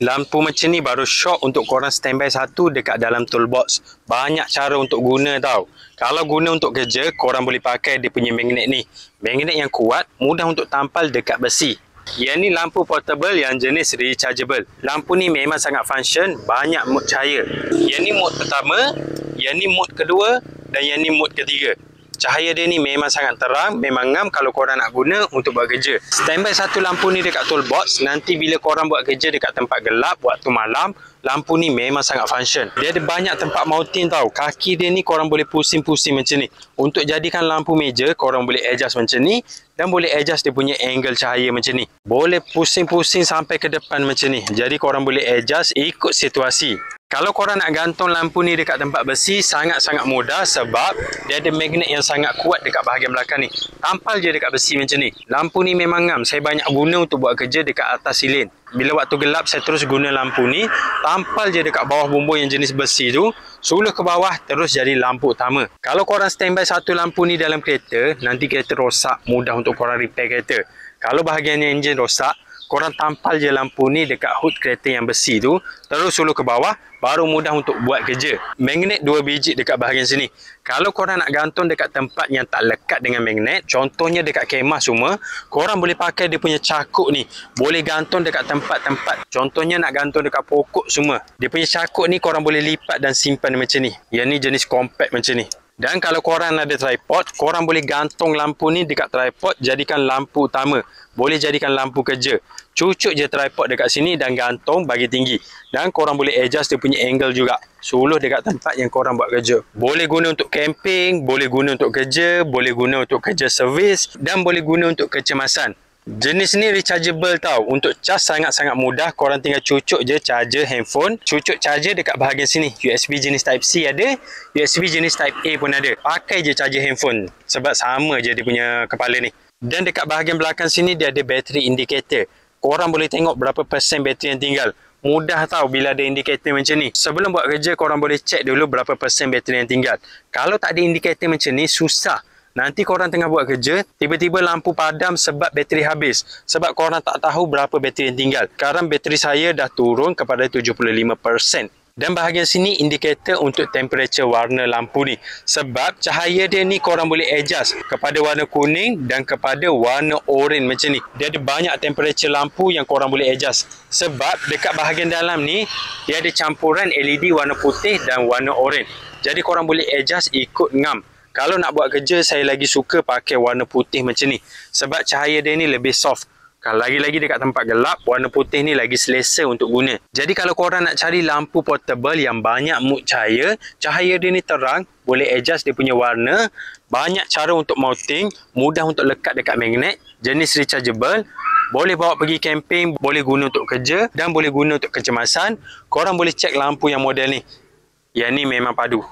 Lampu macam ni baru syok untuk korang standby satu dekat dalam toolbox. Banyak cara untuk guna tau. Kalau guna untuk kerja, korang boleh pakai dia punya magnet ni. Magnet yang kuat, mudah untuk tampal dekat besi. Yang ni lampu portable yang jenis rechargeable. Lampu ni memang sangat function, banyak mod cahaya. Yang ni mod pertama, yang ni mod kedua dan yang ni mod ketiga. Cahaya dia ni memang sangat terang, memang ngam kalau korang nak guna untuk buat kerja. Standby satu lampu ni dekat toolbox, nanti bila korang buat kerja dekat tempat gelap waktu malam, lampu ni memang sangat function. Dia ada banyak tempat mounting tau. Kaki dia ni korang boleh pusing-pusing macam ni. Untuk jadikan lampu meja, korang boleh adjust macam ni dan boleh adjust dia punya angle cahaya macam ni. Boleh pusing-pusing sampai ke depan macam ni. Jadi korang boleh adjust ikut situasi. Kalau korang nak gantung lampu ni dekat tempat besi, sangat-sangat mudah sebab dia ada magnet yang sangat kuat dekat bahagian belakang ni. Tampal je dekat besi macam ni. Lampu ni memang ngam. Saya banyak guna untuk buat kerja dekat atas silin. Bila waktu gelap, saya terus guna lampu ni. Tampal je dekat bawah bumbung yang jenis besi tu. Suluh ke bawah, terus jadi lampu utama. Kalau korang standby satu lampu ni dalam kereta, nanti kereta rosak. Mudah untuk korang repair kereta. Kalau bahagian enjin rosak, korang tampal je lampu ni dekat hood kereta yang besi tu, terus suluh ke bawah, baru mudah untuk buat kerja. Magnet 2 biji dekat bahagian sini. Kalau korang nak gantung dekat tempat yang tak lekat dengan magnet, contohnya dekat kemah semua, korang boleh pakai dia punya cakuk ni. Boleh gantung dekat tempat-tempat, contohnya nak gantung dekat pokok semua. Dia punya cakuk ni korang boleh lipat dan simpan macam ni. Yang ni jenis compact macam ni. Dan kalau korang ada tripod, korang boleh gantung lampu ni dekat tripod, jadikan lampu utama. Boleh jadikan lampu kerja. Cucuk je tripod dekat sini dan gantung bagi tinggi. Dan korang boleh adjust dia punya angle juga. Suluh dekat tempat yang korang buat kerja. Boleh guna untuk camping, boleh guna untuk kerja, boleh guna untuk kerja servis dan boleh guna untuk kecemasan. Jenis ni rechargeable tau. Untuk cas sangat-sangat mudah. Korang tinggal cucuk je charger handphone. Cucuk charger dekat bahagian sini. USB jenis Type-C ada, USB jenis Type-A pun ada. Pakai je charger handphone sebab sama je dia punya kepala ni. Dan dekat bahagian belakang sini dia ada battery indicator. Korang boleh tengok berapa persen bateri yang tinggal. Mudah tau bila ada indikator macam ni. Sebelum buat kerja, korang boleh check dulu berapa persen bateri yang tinggal. Kalau tak ada indikator macam ni, susah. Nanti korang tengah buat kerja, tiba-tiba lampu padam sebab bateri habis. Sebab korang tak tahu berapa bateri yang tinggal. Sekarang bateri saya dah turun kepada 75%. Dan bahagian sini indikator untuk temperature warna lampu ni. Sebab cahaya dia ni korang boleh adjust kepada warna kuning dan kepada warna oren macam ni. Dia ada banyak temperature lampu yang korang boleh adjust. Sebab dekat bahagian dalam ni, dia ada campuran LED warna putih dan warna oren. Jadi korang boleh adjust ikut ngam. Kalau nak buat kerja, saya lagi suka pakai warna putih macam ni. Sebab cahaya dia ni lebih soft. Kalau lagi-lagi dekat tempat gelap, warna putih ni lagi selesa untuk guna. Jadi kalau korang nak cari lampu portable yang banyak mood cahaya, cahaya dia ni terang, boleh adjust dia punya warna, banyak cara untuk mounting, mudah untuk lekat dekat magnet, jenis rechargeable, boleh bawa pergi camping, boleh guna untuk kerja dan boleh guna untuk kecemasan. Korang boleh cek lampu yang model ni. Yang ni memang padu.